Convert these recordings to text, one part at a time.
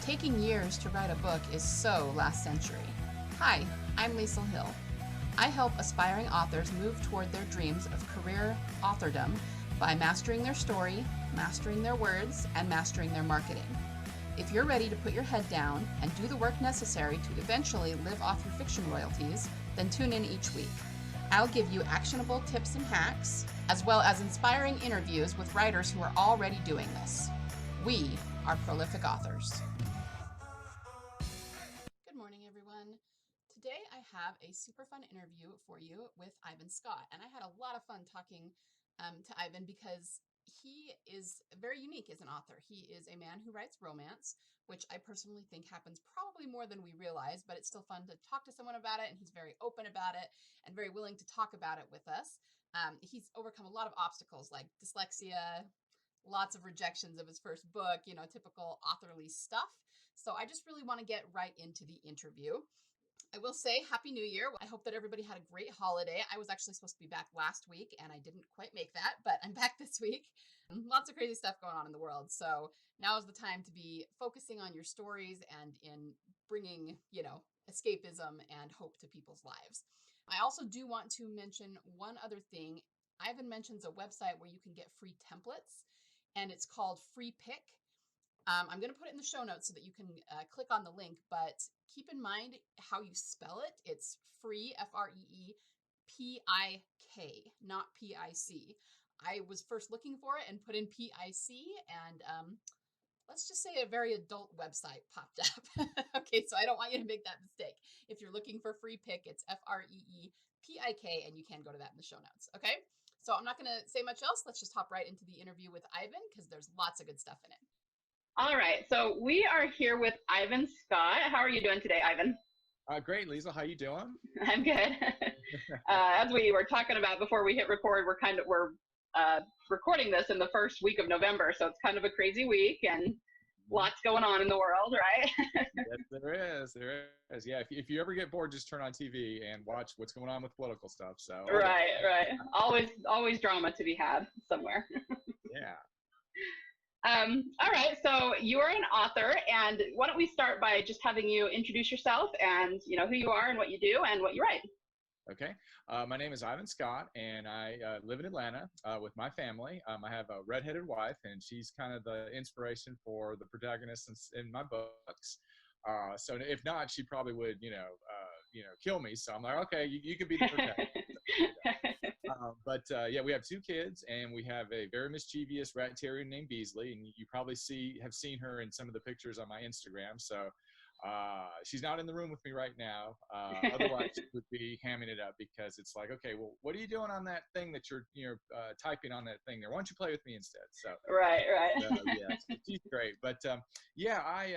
Taking years to write a book is so last century. Hi, I'm Liesl Hill. I help aspiring authors move toward their dreams of career authordom by mastering their story, mastering their words, and mastering their marketing. If you're ready to put your head down and do the work necessary to eventually live off your fiction royalties, then tune in each week. I'll give you actionable tips and hacks, as well as inspiring interviews with writers who are already doing this. We are prolific authors. Good morning, everyone. Today I have a super fun interview for you with Ivan Scott, and I had a lot of fun talking to Ivan because he is very unique as an author. He is a man who writes romance, which I personally think happens probably more than we realize, but it's still fun to talk to someone about it, and he's very open about it and very willing to talk about it with us. He's overcome a lot of obstacles like dyslexia, lots of rejections of his first book, typical authorly stuff. So I just really want to get right into the interview. I will say Happy New Year. I hope that everybody had a great holiday. I was actually supposed to be back last week and I didn't quite make that, but I'm back this week. Lots of crazy stuff going on in the world. So now is the time to be focusing on your stories and in bringing, escapism and hope to people's lives. I also do want to mention one other thing. Ivan mentions a website where you can get free templates, and it's called Free Pick. I'm going to put it in the show notes so that you can click on the link, but keep in mind how you spell it. It's free, F-R-E-E-P-I-K, not P-I-C. I was first looking for it and put in P-I-C, and let's just say a very adult website popped up. Okay, so I don't want you to make that mistake. If you're looking for Free Pick, it's F-R-E-E-P-I-K, and you can go to that in the show notes, okay? So I'm not going to say much else. Let's just hop right into the interview with Ivan because there's lots of good stuff in it. All right, so we are here with Ivan Scott. How are you doing today, Ivan? Great, Liesl. How you doing? I'm good. As we were talking about before we hit record, we're recording this in the first week of November, so it's kind of a crazy week and lots going on in the world, right? Yes, there is. There is. Yeah, if you ever get bored, just turn on TV and watch what's going on with political stuff. So Right. Always drama to be had somewhere. Yeah. All right, so you are an author, and why don't we start by just having you introduce yourself and who you are and what you do and what you write. Okay. My name is Ivan Scott, and I live in Atlanta with my family. I have a redheaded wife, and she's kind of the inspiration for the protagonists in my books. So if not, she probably would, kill me. So I'm like, okay, you can be the protagonist. Yeah, we have two kids, and we have a very mischievous rat terrier named Beasley, and you probably have seen her in some of the pictures on my Instagram. So she's not in the room with me right now. Otherwise, she would be hamming it up because it's like, okay, well, what are you doing on that thing that you're typing on that thing there? Why don't you play with me instead? So right. Yeah, so she's great. But yeah, I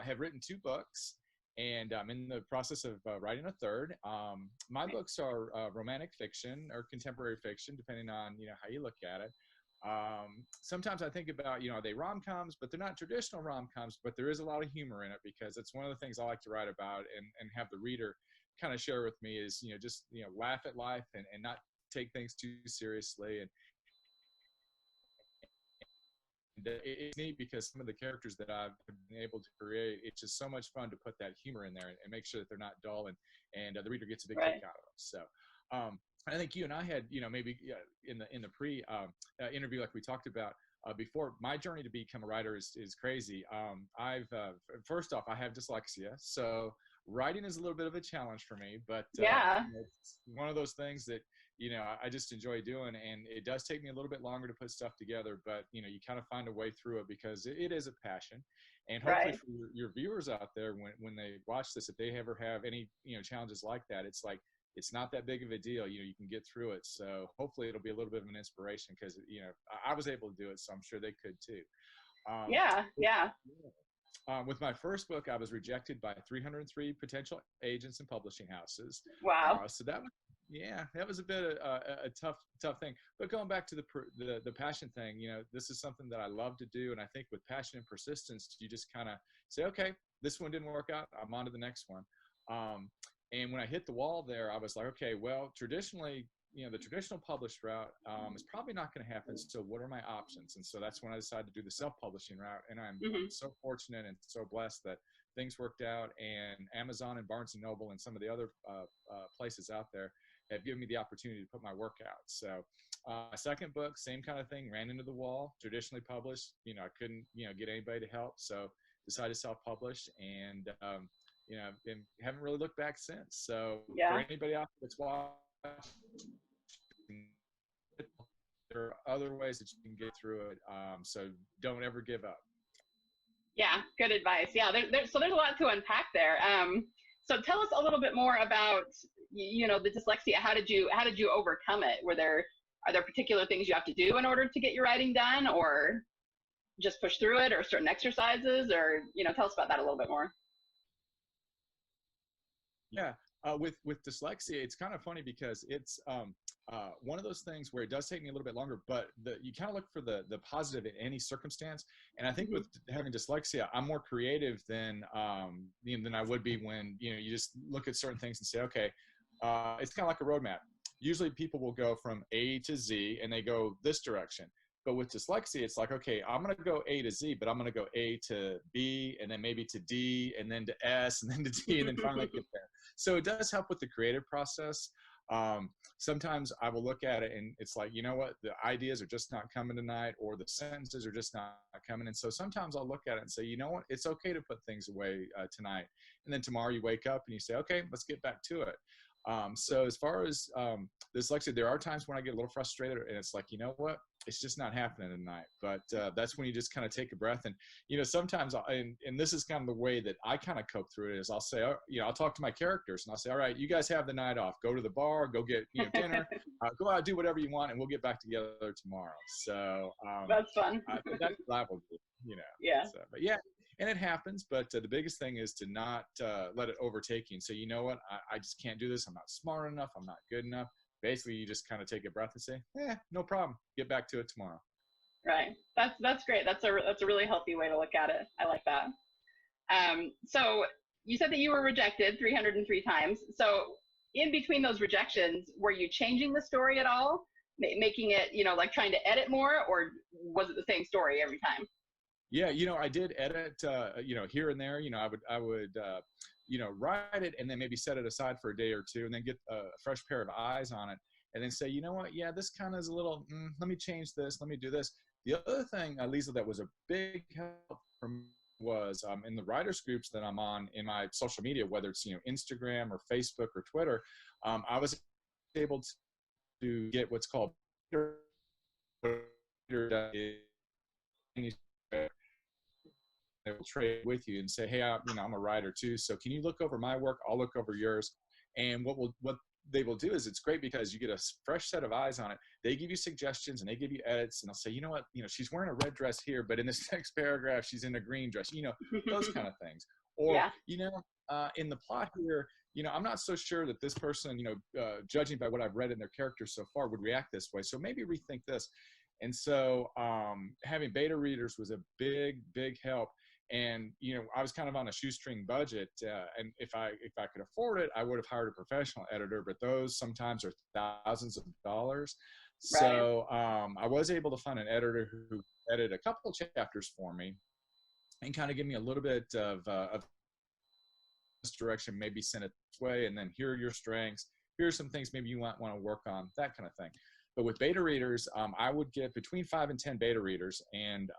have written two books. And I'm in the process of writing a third. My books are romantic fiction or contemporary fiction, depending on how you look at it. Sometimes I think about are they rom-coms, but they're not traditional rom-coms, but there is a lot of humor in it because it's one of the things I like to write about and have the reader kind of share with me is just laugh at life and not take things too seriously. And it's neat because some of the characters that I've been able to create, it's just so much fun to put that humor in there and make sure that they're not dull and the reader gets a big kick out of them. So I think you and I had, maybe in the pre interview, like we talked about before, my journey to become a writer is crazy. First off, I have dyslexia, so writing is a little bit of a challenge for me, but it's one of those things that I just enjoy doing, and it does take me a little bit longer to put stuff together, but you kind of find a way through it because it is a passion. And hopefully for your viewers out there, when they watch this, if they ever have any challenges like that, it's like it's not that big of a deal. You can get through it. So hopefully it'll be a little bit of an inspiration because I was able to do it, so I'm sure they could too. With my first book, I was rejected by 303 potential agents and publishing houses. Wow. So that was a bit a tough thing. But going back to the passion thing, this is something that I love to do, and I think with passion and persistence, you just kind of say, okay, this one didn't work out, I'm on to the next one. And when I hit the wall there, I was like, okay, well, traditionally, the traditional published route is probably not going to happen. So what are my options? And so that's when I decided to do the self-publishing route. And I'm so fortunate and so blessed that things worked out, and Amazon and Barnes and Noble and some of the other places out there have given me the opportunity to put my work out. So my second book, same kind of thing, ran into the wall, traditionally published. I couldn't, get anybody to help. So decided to self-publish, and, and haven't really looked back since. So for anybody out there that's watching, there are other ways that you can get through it. So don't ever give up. Yeah, good advice. Yeah, so there's a lot to unpack there. So tell us a little bit more about, the dyslexia. How did you overcome it? Are there particular things you have to do in order to get your writing done, or just push through it, or certain exercises, or, tell us about that a little bit more. Yeah, with dyslexia, it's kind of funny because it's one of those things where it does take me a little bit longer, but you kind of look for the positive in any circumstance. And I think with having dyslexia, I'm more creative than I would be when, you just look at certain things and say, okay, it's kind of like a roadmap. Usually people will go from A to Z and they go this direction. But with dyslexia, it's like, okay, I'm going to go A to Z, but I'm going to go A to B, and then maybe to D, and then to S, and then to D, and then finally get there. So it does help with the creative process. Sometimes I will look at it and it's like, you know what, the ideas are just not coming tonight, or the sentences are just not coming. And so sometimes I'll look at it and say, you know what, it's okay to put things away tonight. And then tomorrow you wake up and you say, okay, let's get back to it. So as far as dyslexia, there are times when I get a little frustrated and it's like, you know what, it's just not happening tonight. But that's when you just kind of take a breath. And, sometimes, and this is kind of the way that I kind of cope through it, is I'll say, I'll talk to my characters and I'll say, all right, you guys have the night off. Go to the bar, go get dinner, go out, do whatever you want, and we'll get back together tomorrow. So that's fun. That's liable, Yeah. So, but yeah. And it happens, but the biggest thing is to not let it overtake you and say, you know what, I just can't do this. I'm not smart enough. I'm not good enough. Basically, you just kind of take a breath and say, no problem. Get back to it tomorrow. Right. That's great. That's a really healthy way to look at it. I like that. So you said that you were rejected 303 times. So in between those rejections, were you changing the story at all? Making it, like trying to edit more, or was it the same story every time? Yeah, I did edit, here and there. I would write it and then maybe set it aside for a day or two, and then get a fresh pair of eyes on it, and then say, you know what, yeah, this kind of is a little, let me change this, let me do this. The other thing, Lisa, that was a big help for me was in the writers groups that I'm on in my social media, whether it's, Instagram or Facebook or Twitter, I was able to get what's called they will trade with you and say, hey, I'm a writer too, so can you look over my work? I'll look over yours. And what they will do is, it's great because you get a fresh set of eyes on it. They give you suggestions and they give you edits, and they'll say, you know what, she's wearing a red dress here, but in this next paragraph she's in a green dress, those kind of things. Or in the plot here, I'm not so sure that this person, judging by what I've read in their characters so far, would react this way, so maybe rethink this. And so having beta readers was a big help. And, I was kind of on a shoestring budget, and if I could afford it, I would have hired a professional editor, but those sometimes are thousands of dollars. Right. So I was able to find an editor who edited a couple chapters for me and kind of give me a little bit of this direction, maybe send it this way, and then here are your strengths. Here's some things maybe you might want to work on, that kind of thing. But with beta readers, I would get between 5 and 10 beta readers. And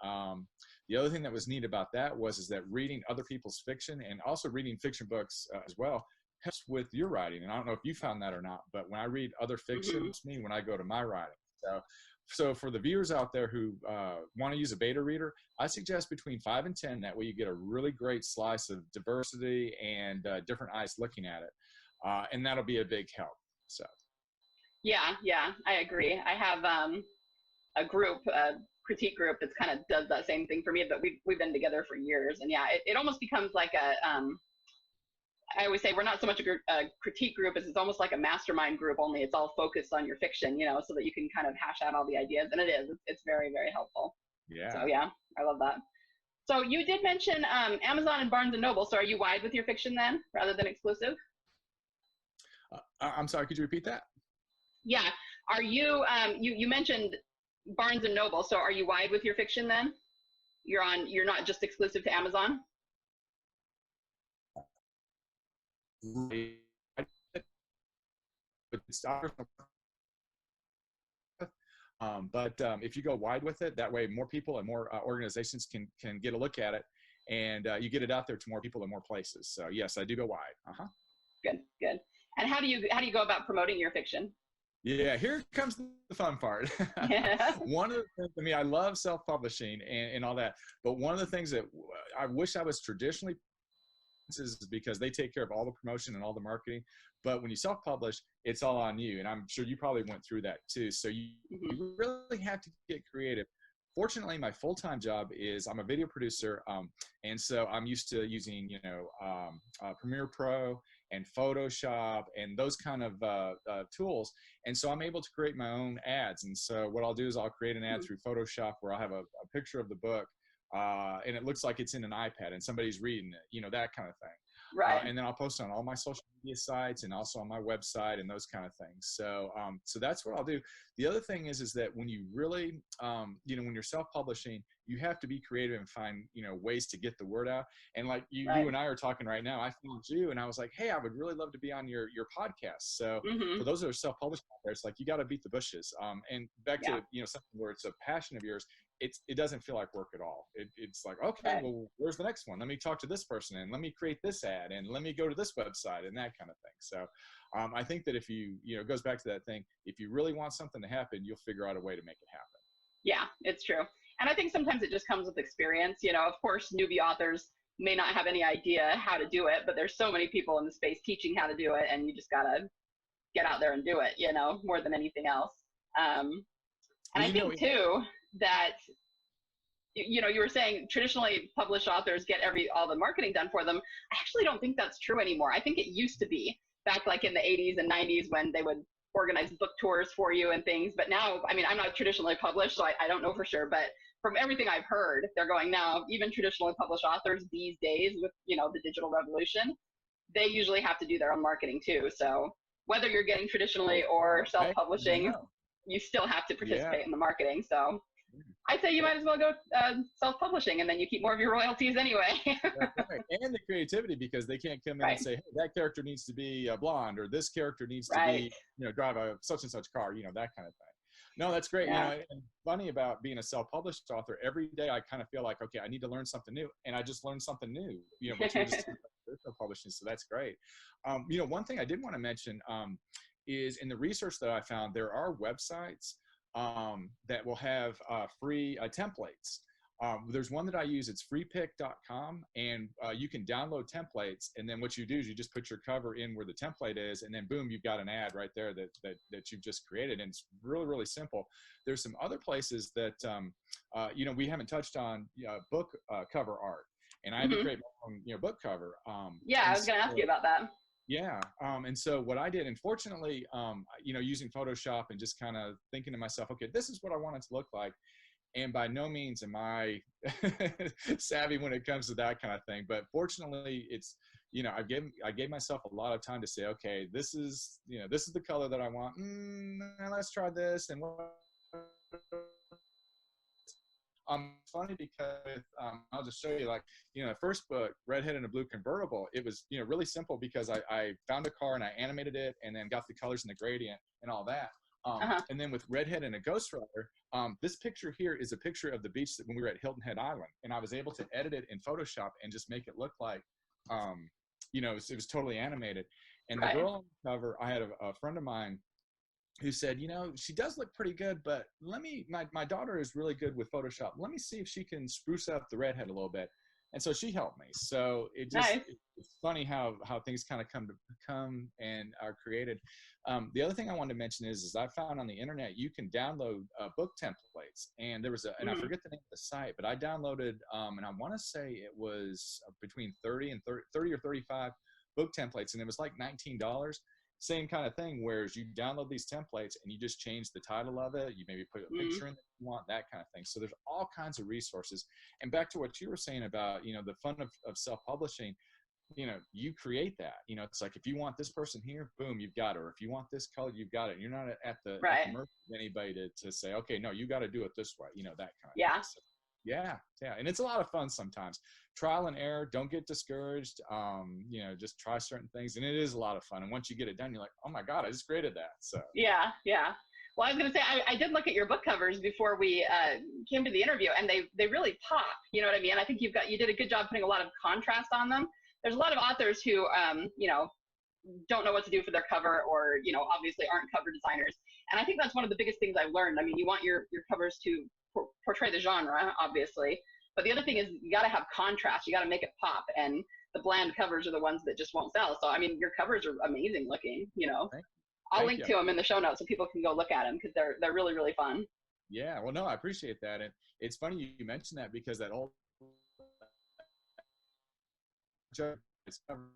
the other thing that was neat about that is that reading other people's fiction, and also reading fiction books as well, helps with your writing. And I don't know if you found that or not, but when I read other fiction, it's me when I go to my writing. So for the viewers out there who want to use a beta reader, I suggest between 5 and 10. That way you get a really great slice of diversity and different eyes looking at it. And that'll be a big help. So. Yeah, I agree. I have a group, a critique group that's kind of does that same thing for me, but we've been together for years. And yeah, it almost becomes like I always say we're not so much a critique group as it's almost like a mastermind group, only it's all focused on your fiction, so that you can kind of hash out all the ideas. And it's very, very helpful. Yeah. So yeah, I love that. So you did mention Amazon and Barnes and Noble. So are you wide with your fiction then, rather than exclusive? I'm sorry, could you repeat that? Yeah. Are you, you mentioned Barnes and Noble. So are you wide with your fiction then? You're not just exclusive to Amazon? If you go wide with it, that way more people and more organizations can get a look at it, and you get it out there to more people in more places. So yes, I do go wide. Good, good. And how do you go about promoting your fiction? Yeah, here comes the fun part. Yeah. One of the things, I mean, I love self-publishing and all that, but one of the things that I wish I was traditionally is because they take care of all the promotion and all the marketing. But when you self-publish, it's all on you. And I'm sure you probably went through that too. So you really have to get creative. Fortunately, my full-time job is I'm a video producer. And so I'm used to using, Premiere Pro and Photoshop and those kind of tools. And so I'm able to create my own ads. And so what I'll do is I'll create an ad through Photoshop where I'll have a picture of the book, and it looks like it's in an iPad and somebody's reading it, that kind of thing. Right. And then I'll post on all my social media sites and also on my website and those kind of things. So, so that's what I'll do. The other thing is that when you really, when you're self-publishing, you have to be creative and find, ways to get the word out. And like you and I are talking right now, I found you and I was like, hey, I would really love to be on your podcast. So for those that are self-published out there, it's like, you got to beat the bushes. And back to, something where it's a passion of yours, it doesn't feel like work at all. It's like, okay, well, where's the next one? Let me talk to this person and let me create this ad and let me go to this website and that kind of thing. So I think that if it goes back to that thing, if you really want something to happen, you'll figure out a way to make it happen. Yeah, it's true. And I think sometimes it just comes with experience. Of course, newbie authors may not have any idea how to do it, but there's so many people in the space teaching how to do it, and you just got to get out there and do it, more than anything else. And I think too that, you were saying traditionally published authors get all the marketing done for them. I actually don't think that's true anymore. I think it used to be back like in the 80s and 90s when they would organize book tours for you and things. But now, I mean, I'm not traditionally published, so I don't know for sure. But from everything I've heard, they're going now, even traditionally published authors these days with, the digital revolution, they usually have to do their own marketing too. So whether you're getting traditionally or self-publishing, you still have to participate in the marketing. So I say you might as well go self-publishing, and then you keep more of your royalties anyway. And the creativity, because they can't come in and say, hey, that character needs to be blonde, or this character needs to be, drive a such and such car, that kind of thing. No, that's great. And funny about being a self-published author, every day I kind of feel like, okay, I need to learn something new, and I just learned something new, between just self-publishing. So that's great. One thing I did want to mention is in the research that I found, there are websites that will have free templates. There's one that I use, it's freepick.com, and you can download templates, and then what you do is you just put your cover in where the template is, and then boom, you've got an ad right there that you've just created, and it's really, really simple. There's some other places that, we haven't touched on book cover art, and I had to create my own, book cover. Yeah, I was going to ask you about that. Yeah. And so what I did, unfortunately, using Photoshop and just kind of thinking to myself, okay, this is what I want it to look like. And by no means am I savvy when it comes to that kind of thing. But fortunately, it's, I gave myself a lot of time to say, okay, this is the color that I want. Let's try this. And funny because I'll just show you, like, the first book, Redhead in a Blue Convertible, it was, really simple because I found a car and I animated it and then got the colors and the gradient and all that. And then with Redhead and a Ghostwriter, this picture here is a picture of the beach when we were at Hilton Head Island, and I was able to edit it in Photoshop and just make it look like, it was totally animated. And the girl on the cover, I had a friend of mine who said, she does look pretty good, but my daughter is really good with Photoshop. Let me see if she can spruce up the redhead a little bit. And so she helped me. So it's funny how things kind of come and are created. The other thing I wanted to mention is I found on the internet, you can download book templates, and there was and I forget the name of the site, but I downloaded, and I want to say it was between 30 or 35 book templates, and it was like $19. Same kind of thing, whereas you download these templates and you just change the title of it. You maybe put a picture in that you want, that kind of thing. So there's all kinds of resources. And back to what you were saying about, the fun of self-publishing, you create that. It's like, if you want this person here, boom, you've got it. Or if you want this color, you've got it. And you're not at the mercy of anybody to say, okay, no, you got to do it this way, that kind of thing. So, yeah. And it's a lot of fun sometimes. Trial and error, don't get discouraged. Just try certain things. And it is a lot of fun. And once you get it done, you're like, oh my God, I just created that. So yeah. Well, I was going to say, I did look at your book covers before we came to the interview, and they really pop. You know what I mean? I think you did a good job putting a lot of contrast on them. There's a lot of authors who, don't know what to do for their cover, or, obviously aren't cover designers. And I think that's one of the biggest things I've learned. I mean, you want your covers to portray the genre, obviously. But the other thing is, you got to have contrast. You got to make it pop. And the bland covers are the ones that just won't sell. So, I mean, your covers are amazing looking, I'll link to them in the show notes so people can go look at them, because they're really, really fun. Yeah. Well, no, I appreciate that. And it's funny you mentioned that, because that old joke is covered.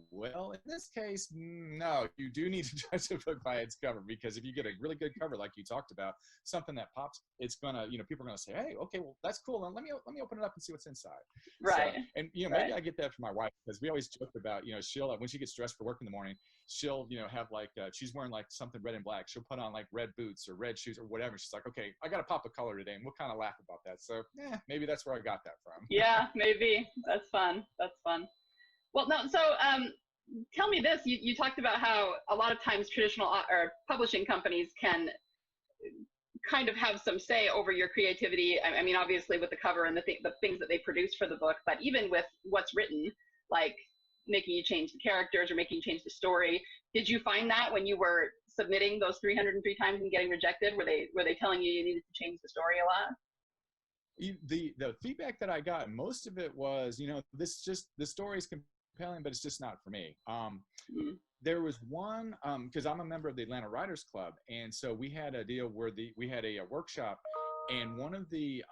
Well, in this case, no, you do need to judge a book by its cover, because if you get a really good cover, like you talked about, something that pops, it's gonna, people are gonna say, hey, okay, well, that's cool. Let me open it up and see what's inside. Right. So, and maybe I get that from my wife, because we always joke about, she'll, when she gets dressed for work in the morning, she'll, have like, she's wearing like something red and black. She'll put on like red boots or red shoes or whatever. She's like, okay, I got to pop a color today. And we'll kind of laugh about that. So maybe that's where I got that from. Yeah, maybe. That's fun. Well, no, so tell me this. You talked about how a lot of times traditional or publishing companies can kind of have some say over your creativity. I mean, obviously with the cover and the things that they produce for the book, but even with what's written, like making you change the characters or making you change the story. Did you find that when you were submitting those 303 times and getting rejected? Were they telling you needed to change the story a lot? The feedback that I got, most of it was, the story is compelling, but it's just not for me. There was one, because I'm a member of the Atlanta Writers Club, and so we had a deal where we had a workshop, and one of the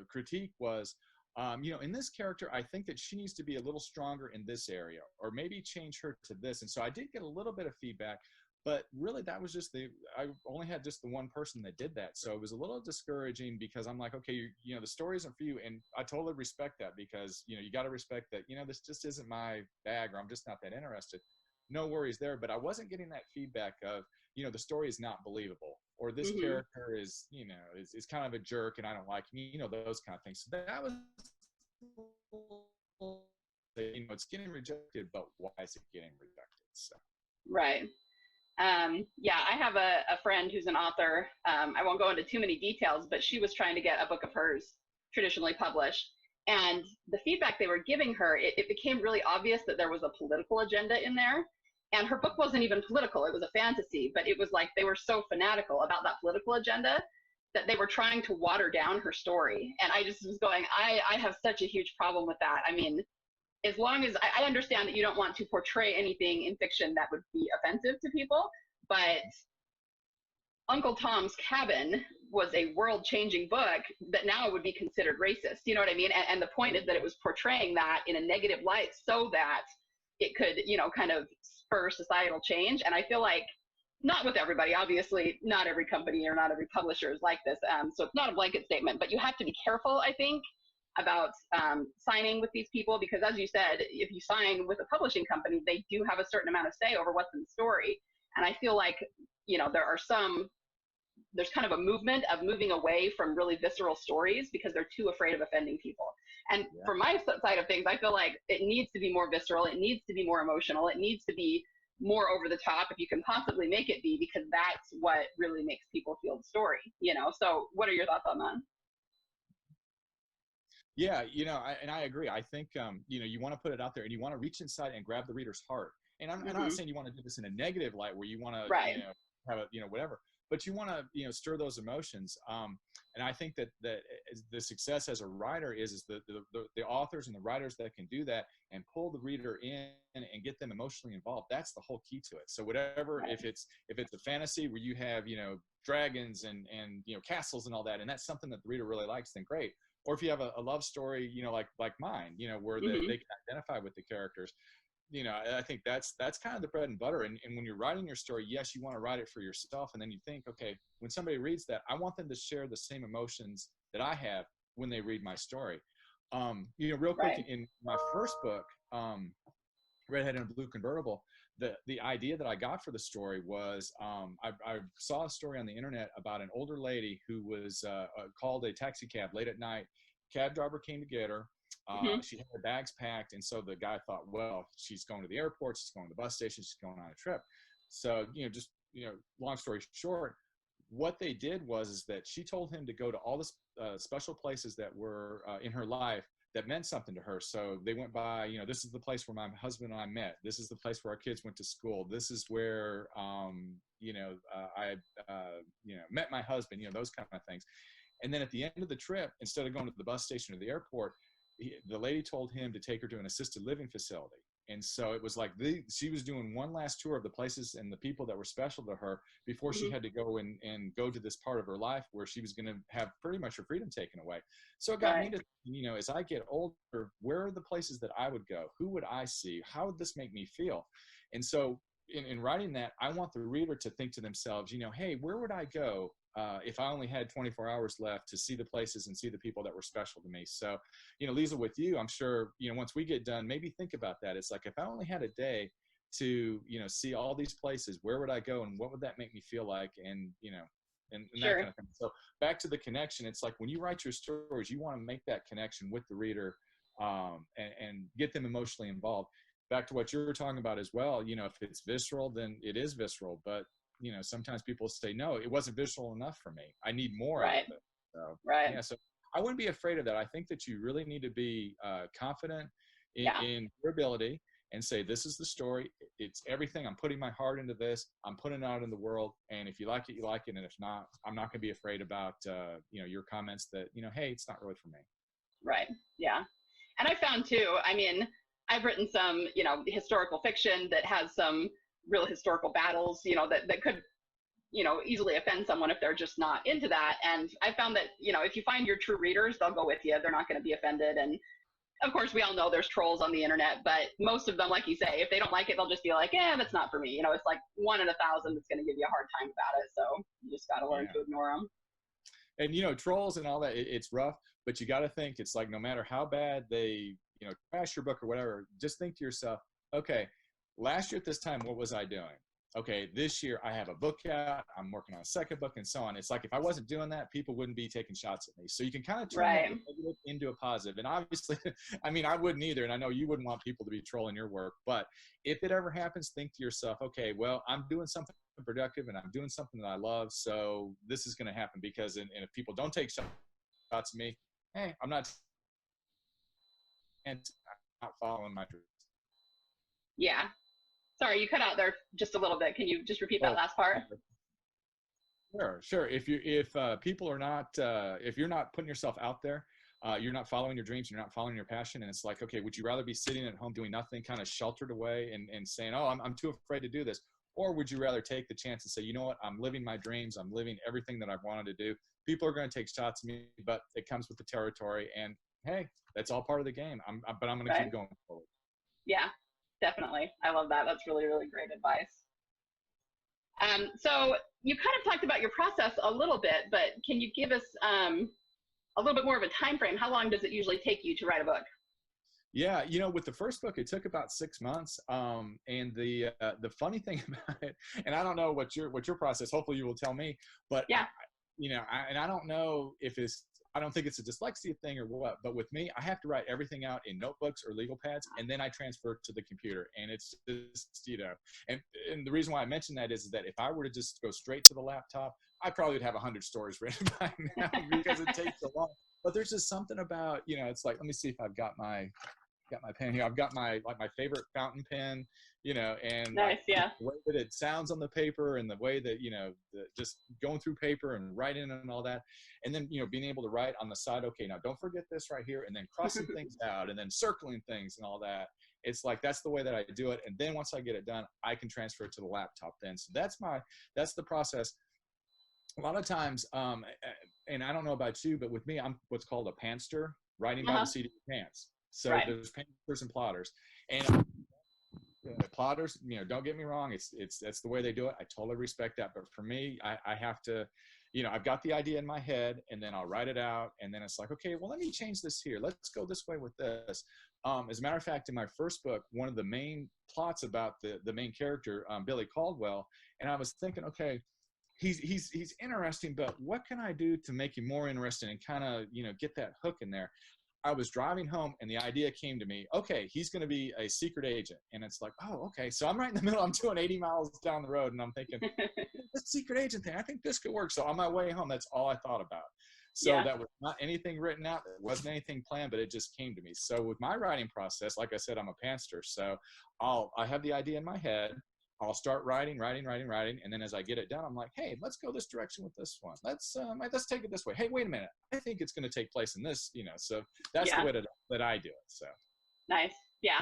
critique was, in this character, I think that she needs to be a little stronger in this area, or maybe change her to this. And so I did get a little bit of feedback, but really that was just I only had just the one person that did that. So it was a little discouraging, because I'm like, okay, the story isn't for you. And I totally respect that, because, you got to respect that, this just isn't my bag, or I'm just not that interested. No worries there. But I wasn't getting that feedback of, the story is not believable, or this character is, is kind of a jerk and I don't like him, those kind of things. So that was, it's getting rejected, but why is it getting rejected? So. Right. Yeah, I have a friend who's an author. I won't go into too many details, but she was trying to get a book of hers traditionally published. And the feedback they were giving her, it became really obvious that there was a political agenda in there. And her book wasn't even political. It was a fantasy, but it was like they were so fanatical about that political agenda that they were trying to water down her story. And I just was going, I have such a huge problem with that. I mean, as long as I understand that you don't want to portray anything in fiction that would be offensive to people, but Uncle Tom's Cabin was a world-changing book that now would be considered racist. You know what I mean? And the point is that it was portraying that in a negative light so that it could, kind of spur societal change. And I feel like, not with everybody, obviously, not every company or not every publisher is like this. So it's not a blanket statement, but you have to be careful, I think, about signing with these people, because as you said, if you sign with a publishing company, they do have a certain amount of say over what's in the story. And I feel like, there's kind of a movement of moving away from really visceral stories because they're too afraid of offending people. And from my side of things, I feel like it needs to be more visceral. It needs to be more emotional. It needs to be more over the top if you can possibly make it be, because that's what really makes people feel the story, So what are your thoughts on that? Yeah, I agree. I think, you want to put it out there and you want to reach inside and grab the reader's heart. And I'm not saying you want to do this in a negative light where you want to, have a, whatever, but you want to, stir those emotions. And I think that the success as a writer is the authors and the writers that can do that and pull the reader in and get them emotionally involved. That's the whole key to it. So whatever, if it's a fantasy where you have, dragons and castles and all that, and that's something that the reader really likes, then great. Or if you have a love story, like mine, where they can identify with the characters, I think that's kind of the bread and butter. And when you're writing your story, yes, you want to write it for yourself. And then you think, okay, when somebody reads that, I want them to share the same emotions that I have when they read my story. Real quick, Right. in my first book, Redhead in a Blue Convertible, the idea that I got for the story was, I saw a story on the internet about an older lady who was called a taxi cab late at night. Cab driver came to get her. Hmm. She had her bags packed, and so the guy thought, well, she's going to the airport, she's going to the bus station, she's going on a trip. So, long story short, what they did was is that she told him to go to all the special places that were in her life that meant something to her. So they went by, this is the place where my husband and I met. This is the place where our kids went to school. This is where, I, met my husband, those kind of things. And then at the end of the trip, instead of going to the bus station or the airport, the lady told him to take her to an assisted living facility. And so it was like she was doing one last tour of the places and the people that were special to her before she Hmm. had to go and go to this part of her life where she was going to have pretty much her freedom taken away. So it got me Right. to, as I get older, where are the places that I would go? Who would I see? How would this make me feel? And so in writing that, I want the reader to think to themselves, hey, where would I go if I only had 24 hours left to see the places and see the people that were special to me? So, Lisa, with you, I'm sure, once we get done, maybe think about that. It's like, if I only had a day to, see all these places, where would I go and what would that make me feel like? And, and that Sure. kind of thing. So back to the connection, it's like when you write your stories, you want to make that connection with the reader, and get them emotionally involved. Back to what you were talking about as well, if it's visceral, then it is visceral. But, sometimes people say, no, it wasn't visceral enough for me. I need more out Right. of it. So, Right. yeah, so I wouldn't be afraid of that. I think that you really need to be confident Yeah. in your ability and say, this is the story. It's everything. I'm putting my heart into this. I'm putting it out in the world. And if you like it, you like it. And if not, I'm not going to be afraid about, your comments that, hey, it's not really for me. Right. Yeah. And I found too, I mean, I've written some, historical fiction that has some real historical battles, that could, easily offend someone if they're just not into that. And I found that, if you find your true readers, they'll go with you. They're not going to be offended. And of course, we all know there's trolls on the internet, but most of them, like you say, if they don't like it, they'll just be like, yeah, that's not for me. It's like 1 in 1,000 that's going to give you a hard time about it. So you just got to learn Yeah. to ignore them. And, trolls and all that, it's rough, but you got to think, it's like, no matter how bad they, trash your book or whatever, just think to yourself, okay, last year at this time, what was I doing? Okay, this year I have a book out, I'm working on a second book and so on. It's like, if I wasn't doing that, people wouldn't be taking shots at me. So you can kind of turn Right. that negative into a positive. And obviously, I mean, I wouldn't either. And I know you wouldn't want people to be trolling your work, but if it ever happens, think to yourself, okay, well, I'm doing something productive and I'm doing something that I love. So this is going to happen because, and if people don't take shots at me, hey, I'm not following my dreams. Yeah. Sorry, you cut out there just a little bit. Can you just repeat that last part? Sure. If people are not, if you're not putting yourself out there, you're not following your dreams, you're not following your passion, and it's like, okay, would you rather be sitting at home doing nothing, kind of sheltered away and saying, oh, I'm too afraid to do this? Or would you rather take the chance and say, you know what, I'm living my dreams, I'm living everything that I've wanted to do. People are going to take shots at me, but it comes with the territory, and hey, that's all part of the game. But I'm going to keep going forward. Yeah, definitely. I love that. That's really, really great advice. So you kind of talked about your process a little bit, but can you give us a little bit more of a time frame? How long does it usually take you to write a book? Yeah, with the first book, it took about 6 months. And the funny thing about it, and I don't know what your process. Hopefully, you will tell me. But yeah, I don't know if I don't think it's a dyslexia thing or what. But with me, I have to write everything out in notebooks or legal pads, and then I transfer it to the computer. And it's just and the reason why I mention that is that if I were to just go straight to the laptop, I probably would have 100 stories written by now because it takes so long. But there's just something about, it's like, let me see if I've got my pen here. I've got my favorite fountain pen, and nice, yeah. the way that it sounds on the paper and the way that, just going through paper and writing and all that. And then, being able to write on the side, okay, now don't forget this right here, and then crossing things out and then circling things and all that. It's like, that's the way that I do it. And then once I get it done, I can transfer it to the laptop then. So that's the process. A lot of times, and I don't know about you, but with me, I'm what's called a pantster, writing by the seat of your pants. So there's pantsers and plotters, and plotters, don't get me wrong, it's that's the way they do it. I totally respect that, but for me, I have to, I've got the idea in my head, and then I'll write it out, and then it's like, okay, well, let me change this here. Let's go this way with this. As a matter of fact, in my first book, one of the main plots about the main character, Billy Caldwell, and I was thinking, okay, he's interesting, but what can I do to make him more interesting and kind of, get that hook in there? I was driving home and the idea came to me, okay, he's going to be a secret agent. And it's like, oh, okay. So I'm right in the middle. I'm doing 80 miles down the road and I'm thinking, this secret agent thing, I think this could work. So on my way home, that's all I thought about. So that was not anything written out. There wasn't anything planned, but it just came to me. So with my writing process, like I said, I'm a pantster. So I have the idea in my head. I'll start writing, and then as I get it done, I'm like, hey, let's go this direction with this one. Let's take it this way. Hey, wait a minute, I think it's going to take place in this, So that's the way that I do it. So nice, yeah.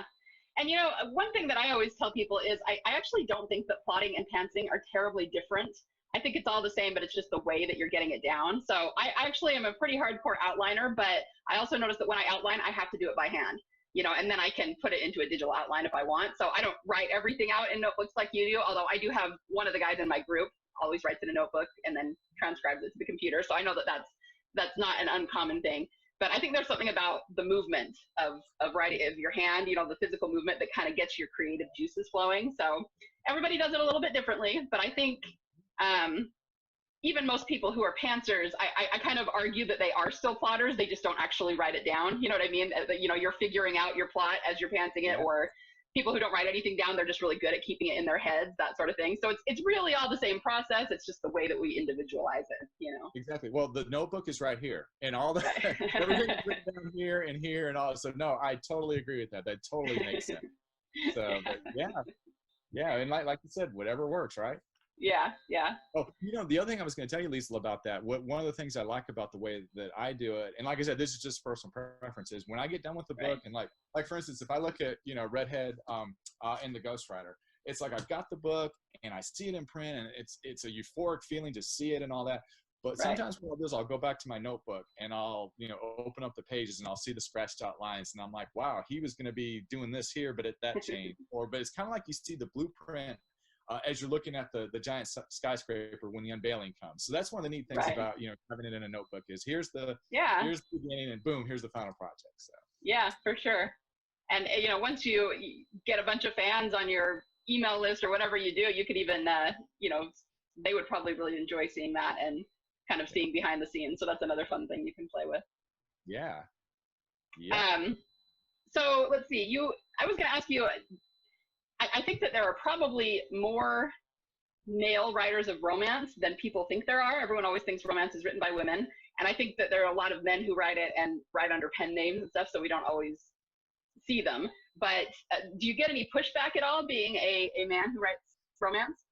And one thing that I always tell people is I actually don't think that plotting and pantsing are terribly different. I think it's all the same, but it's just the way that you're getting it down. So I actually am a pretty hardcore outliner, but I also notice that when I outline, I have to do it by hand. And then I can put it into a digital outline if I want. So I don't write everything out in notebooks like you do, although I do have one of the guys in my group always writes in a notebook and then transcribes it to the computer. So I know that that's not an uncommon thing. But I think there's something about the movement of writing, of your hand, the physical movement that kind of gets your creative juices flowing. So everybody does it a little bit differently, but I think even most people who are pantsers, I kind of argue that they are still plotters. They just don't actually write it down. You know what I mean? You're figuring out your plot as you're pantsing it, or people who don't write anything down, they're just really good at keeping it in their heads, that sort of thing. So it's really all the same process. It's just the way that we individualize it, Exactly. Well, the notebook is right here, and all that, everything is written down here and here and all. So no, I totally agree with that. That totally makes sense. So, but yeah. And like you said, whatever works, right? Yeah. Oh, the other thing I was going to tell you, Lisa, about that, one of the things I like about the way that I do it, and like I said, this is just personal preference, is when I get done with the book, and like for instance, if I look at, Redhead and the Ghostwriter, it's like I've got the book and I see it in print, and it's a euphoric feeling to see it and all that. But sometimes what I'll do is I'll go back to my notebook and I'll, open up the pages and I'll see the scratched out lines, and I'm like, wow, he was going to be doing this here, but that changed. But it's kind of like you see the blueprint as you're looking at the giant skyscraper when the unveiling comes. So that's one of the neat things about, having it in a notebook is here's the beginning and boom, here's the final project. So yeah, for sure. And once you get a bunch of fans on your email list or whatever you do, you could even they would probably really enjoy seeing that and kind of seeing behind the scenes. So that's another fun thing you can play with. Yeah. So let's see, I was going to ask you, I think that there are probably more male writers of romance than people think there are. Everyone always thinks romance is written by women. And I think that there are a lot of men who write it and write under pen names and stuff, so we don't always see them. But do you get any pushback at all being a man who writes romance?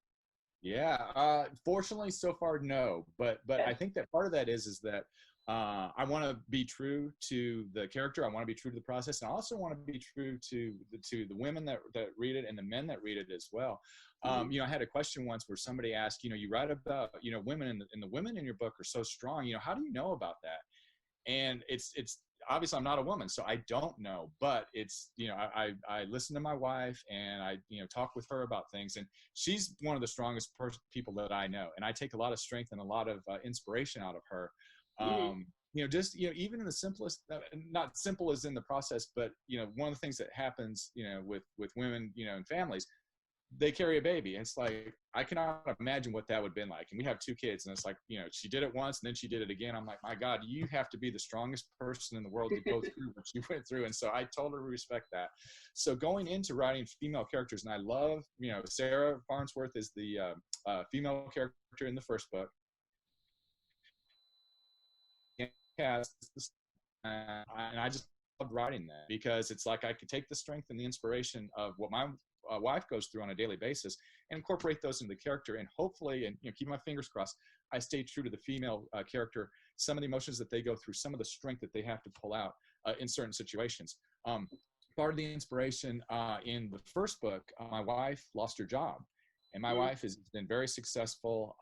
Yeah, fortunately so far, no. But I think that part of that is that I want to be true to the character. I want to be true to the process. And I also want to be true to the women that read it and the men that read it as well. I had a question once where somebody asked, you write about, women and the women in your book are so strong. How do you know about that? And it's obviously I'm not a woman, so I don't know, but it's, I listen to my wife and I, talk with her about things, and she's one of the strongest people that I know. And I take a lot of strength and a lot of inspiration out of her. Even in the simplest, not simple as in the process, but, one of the things that happens, with women, in families, they carry a baby. And it's like, I cannot imagine what that would have been like. And we have 2 kids, and it's like, she did it once and then she did it again. I'm like, my God, you have to be the strongest person in the world to go through what you went through. And so I totally respect that. So going into writing female characters, and I love, Sarah Farnsworth is the female character in the first book. And I just loved writing that, because it's like I could take the strength and the inspiration of what my wife goes through on a daily basis and incorporate those into the character, and hopefully, and keep my fingers crossed, I stay true to the female character, some of the emotions that they go through, some of the strength that they have to pull out in certain situations. Part of the inspiration in the first book, my wife lost her job. And my wife has been very successful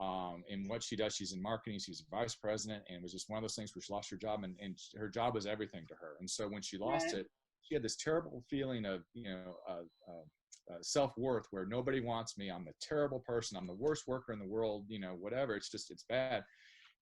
in what she does. She's in marketing. She's a vice president, and it was just one of those things where she lost her job, and her job was everything to her. And so when she lost it, she had this terrible feeling of, self-worth, where nobody wants me. I'm a terrible person. I'm the worst worker in the world, whatever. It's bad.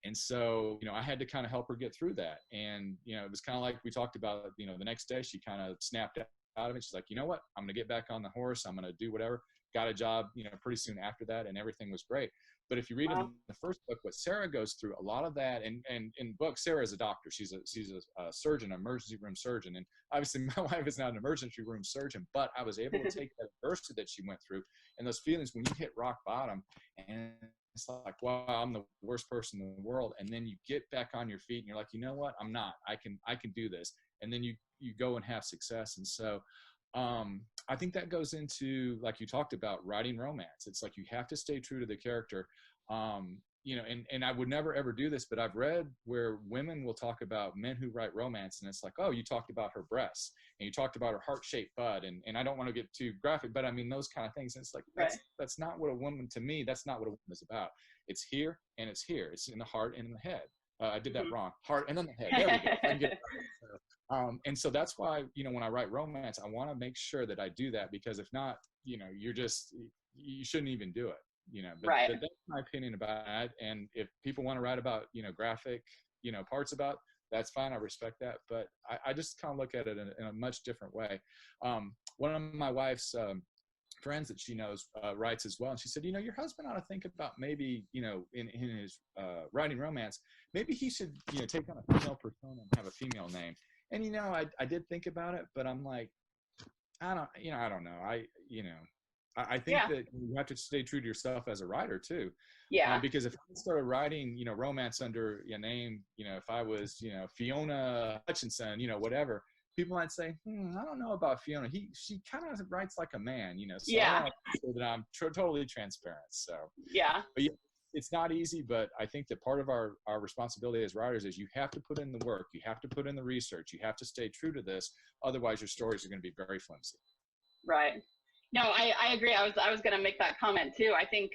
And so, I had to kind of help her get through that. And, it was kind of like we talked about, the next day she kind of snapped out of it. She's like, you know what, I'm going to get back on the horse. I'm going to do whatever. Got a job, pretty soon after that, and everything was great. But if you read in the first book, what Sarah goes through, a lot of that, and in book, Sarah is a doctor. She's a surgeon, an emergency room surgeon. And obviously my wife is not an emergency room surgeon, but I was able to take that adversity that she went through and those feelings when you hit rock bottom, and it's like, wow, I'm the worst person in the world. And then you get back on your feet and you're like, you know what, I'm not, I can do this. And then you go and have success. And so I think that goes into, like you talked about, writing romance. It's like you have to stay true to the character. And I would never ever do this, but I've read where women will talk about men who write romance, and it's like, oh, you talked about her breasts and you talked about her heart-shaped butt, and I don't want to get too graphic, but I mean those kind of things. And it's like, that's not what a woman, to me, that's not what a woman is about. It's here and it's here. It's in the heart and in the head. I did that wrong. Heart and then the head. There we go. I can get it right. And so that's why, when I write romance, I want to make sure that I do that, because if not, you shouldn't even do it. But that's my opinion about it. And if people want to write about, graphic, parts about, that's fine. I respect that. But I just kind of look at it in a much different way. One of my wife's friends that she knows writes as well. And she said, your husband ought to think about maybe, in his writing romance, maybe he should, take on a female persona and have a female name. And, I did think about it, but I'm like, I don't know. I think that you have to stay true to yourself as a writer too. Yeah. Because if I started writing, romance under a name, if I was, Fiona Hutchinson, whatever, people might say, I don't know about Fiona. She kind of writes like a man, So I want to say that I'm totally transparent. So but it's not easy, but I think that part of our responsibility as writers is you have to put in the work, you have to put in the research, you have to stay true to this. Otherwise, your stories are going to be very flimsy. Right. No, I agree. I was going to make that comment too. I think,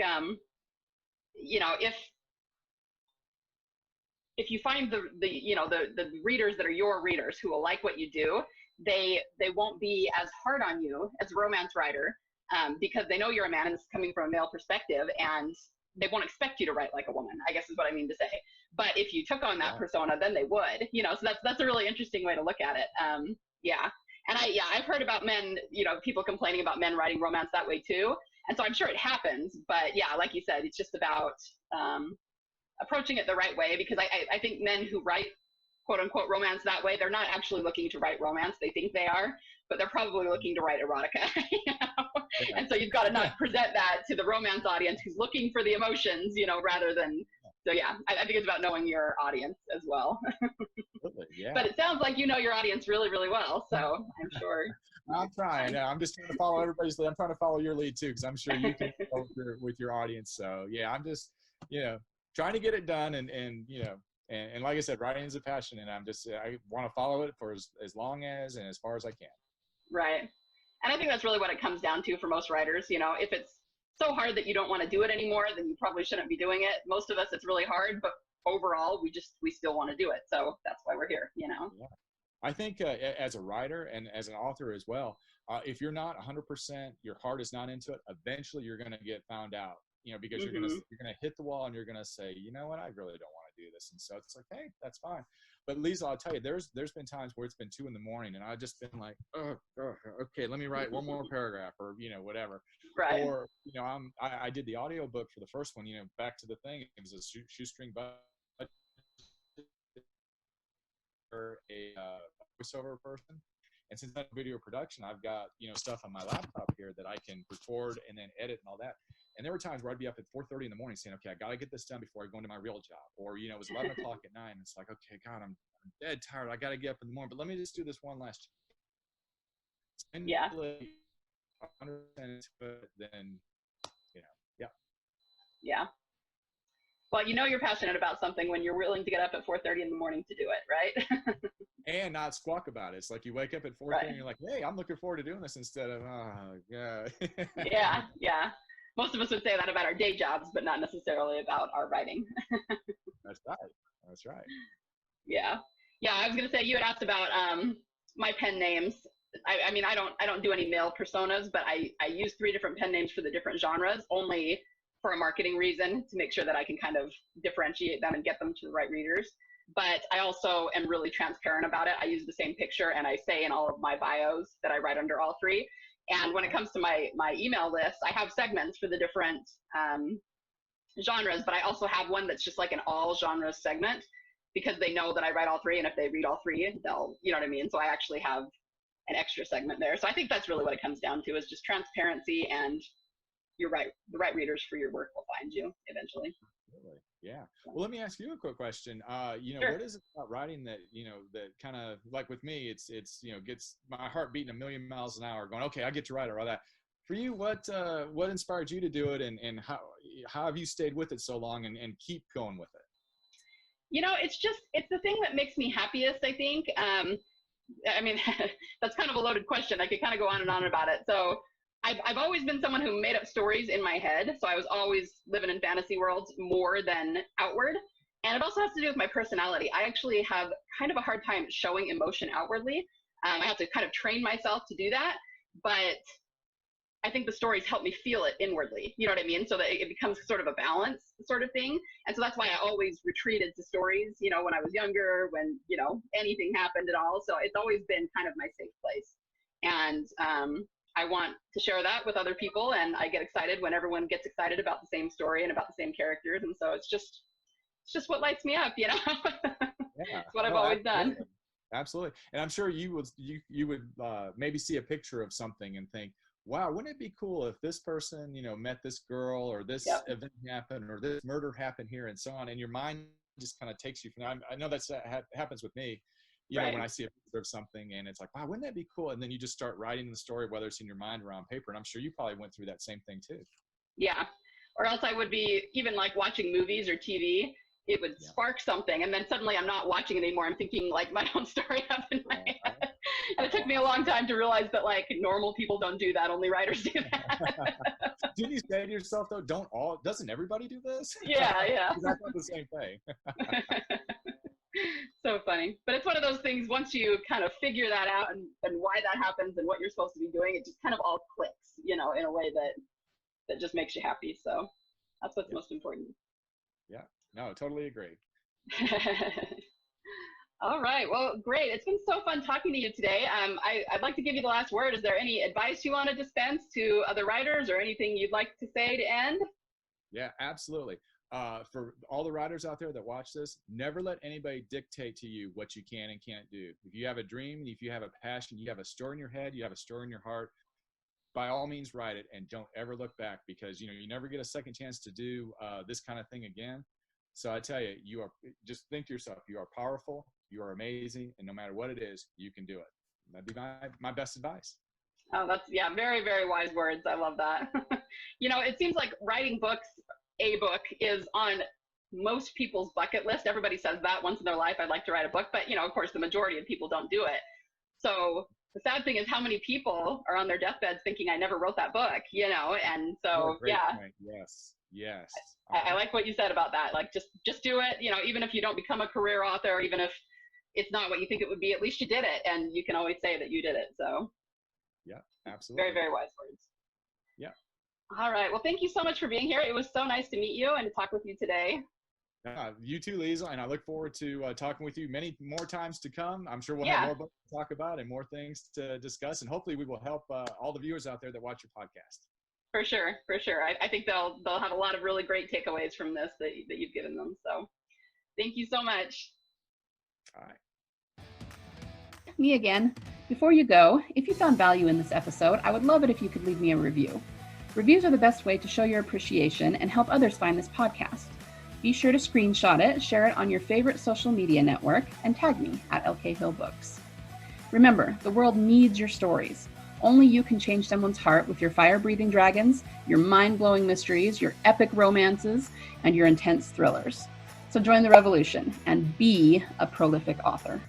if you find the readers that are your readers who will like what you do, they won't be as hard on you as a romance writer, because they know you're a man and it's coming from a male perspective, and they won't expect you to write like a woman, I guess is what I mean to say. But if you took on that persona, then they would, so that's a really interesting way to look at it. And I've heard about men, people complaining about men writing romance that way too. And so I'm sure it happens, but like you said, it's just about approaching it the right way, because I think men who write quote unquote romance that way, they're not actually looking to write romance. They think they are, but they're probably looking to write erotica. And so you've got to not present that to the romance audience who's looking for the emotions, rather than, so I think it's about knowing your audience as well. But it sounds like you know your audience really, really well, so I'm sure. I'm trying. I'm just trying to follow everybody's lead. I'm trying to follow your lead too, because I'm sure you can go with your audience. So I'm just, trying to get it done, and like I said, writing is a passion, and I want to follow it for as long as and as far as I can. Right. And I think that's really what it comes down to for most writers. If it's so hard that you don't want to do it anymore, then you probably shouldn't be doing it. Most of us, it's really hard, but overall, we still want to do it. So that's why we're here, Yeah. I think as a writer and as an author as well, if you're not 100%, your heart is not into it, eventually you're going to get found out, because you're going to hit the wall and you're going to say, you know what, I really don't want to do this. And so it's like, hey, that's fine. But Lisa, I'll tell you, there's been times where it's been 2 a.m. and I've just been like, okay, let me write one more paragraph, or, whatever. Right. Or, I did the audio book for the first one, back to the thing. It was a shoestring budget. A voiceover person, and since I'm video production, I've got stuff on my laptop here that I can record and then edit and all that. And there were times where I'd be up at 4:30 in the morning saying, okay, I got to get this done before I go into my real job, or it was 11 o'clock at night, and it's like, okay, God, I'm dead tired, I got to get up in the morning, but let me just do this one last time. Yeah. Then yeah. Well, you're passionate about something when you're willing to get up at 4:30 in the morning to do it, right? And not squawk about it. It's like you wake up at 4:30 and you're like, hey, I'm looking forward to doing this, instead of, Yeah. Most of us would say that about our day jobs, but not necessarily about our writing. That's right. Yeah. I was going to say, you had asked about my pen names. I mean, I don't do any male personas, but I use 3 different pen names for the different genres, only for a marketing reason, to make sure that I can kind of differentiate them and get them to the right readers. But I also am really transparent about it. I use the same picture, and I say in all of my bios that I write under all three. And when it comes to my email list, I have segments for the different genres, but I also have one that's just like an all genres segment, because they know that I write all three, and if they read all three, they'll, you know what I mean? So I actually have an extra segment there. So I think that's really what it comes down to, is just transparency, and you're right, the right readers for your work will find you eventually. Really? Yeah. Well, let me ask you a quick question. Sure. What is it about writing that, that kind of, like with me, it's, gets my heart beating a million miles an hour going, okay, I get to write it, or all that. For you, what inspired you to do it, and how have you stayed with it so long and keep going with it? It's the thing that makes me happiest, I think. I mean, that's kind of a loaded question. I could kind of go on and on about it. So I've always been someone who made up stories in my head. So I was always living in fantasy worlds more than outward. And it also has to do with my personality. I actually have kind of a hard time showing emotion outwardly. I have to kind of train myself to do that. But I think the stories help me feel it inwardly. You know what I mean? So that it becomes sort of a balance sort of thing. And so that's why I always retreated to stories, when I was younger, when, anything happened at all. So it's always been kind of my safe place. And I want to share that with other people. And I get excited when everyone gets excited about the same story and about the same characters. And so it's just what lights me up, Yeah. It's what I've always done. Absolutely. And I'm sure you would maybe see a picture of something and think, wow, wouldn't it be cool if this person, met this girl, or this event happened, or this murder happened here, and so on. And your mind just kind of takes you from there. I know that's happens with me, right. When I see a picture of something and it's like, wow, wouldn't that be cool? And then you just start writing the story, whether it's in your mind or on paper. And I'm sure you probably went through that same thing too. Yeah. Or else I would be, even like watching movies or TV, it would spark something. And then suddenly I'm not watching it anymore. I'm thinking like my own story up in my head. And it took me a long time to realize that like normal people don't do that. Only writers do that. Didn't you say to yourself though, doesn't everybody do this? Yeah. That's not the same thing. So funny. But it's one of those things, once you kind of figure that out and why that happens and what you're supposed to be doing, it just kind of all clicks, in a way that just makes you happy. So that's what's most important. Yeah. No, totally agree. All right. Well, great. It's been so fun talking to you today. I'd like to give you the last word. Is there any advice you want to dispense to other writers, or anything you'd like to say to end? Yeah, absolutely. For all the writers out there that watch this, never let anybody dictate to you what you can and can't do. If you have a dream, if you have a passion, you have a story in your head, you have a story in your heart, by all means write it, and don't ever look back, because you never get a second chance to do this kind of thing again. So I tell you, just think to yourself, you are powerful, you are amazing, and no matter what it is, you can do it. That'd be my best advice. Oh, that's, very, very wise words. I love that. It seems like writing a book is on most people's bucket list. Everybody says that once in their life, I'd like to write a book, but of course the majority of people don't do it. So the sad thing is how many people are on their deathbeds thinking I never wrote that book, and so Great point. Yes. I like what you said about that. Like just do it, even if you don't become a career author, even if it's not what you think it would be, at least you did it, and you can always say that you did it. So yeah, absolutely. Very, very wise words. Yeah. All right. Well, thank you so much for being here. It was so nice to meet you and to talk with you today. You too, Lisa, and I look forward to talking with you many more times to come. I'm sure we'll have more books to talk about and more things to discuss, and hopefully we will help all the viewers out there that watch your podcast. For sure. I think they'll have a lot of really great takeaways from this that you've given them. So thank you so much. All right. Me again. Before you go, if you found value in this episode, I would love it if you could leave me a review. Reviews are the best way to show your appreciation and help others find this podcast. Be sure to screenshot it, share it on your favorite social media network, and tag me at LK Hill Books. Remember, the world needs your stories. Only you can change someone's heart with your fire-breathing dragons, your mind-blowing mysteries, your epic romances, and your intense thrillers. So join the revolution and be a prolific author.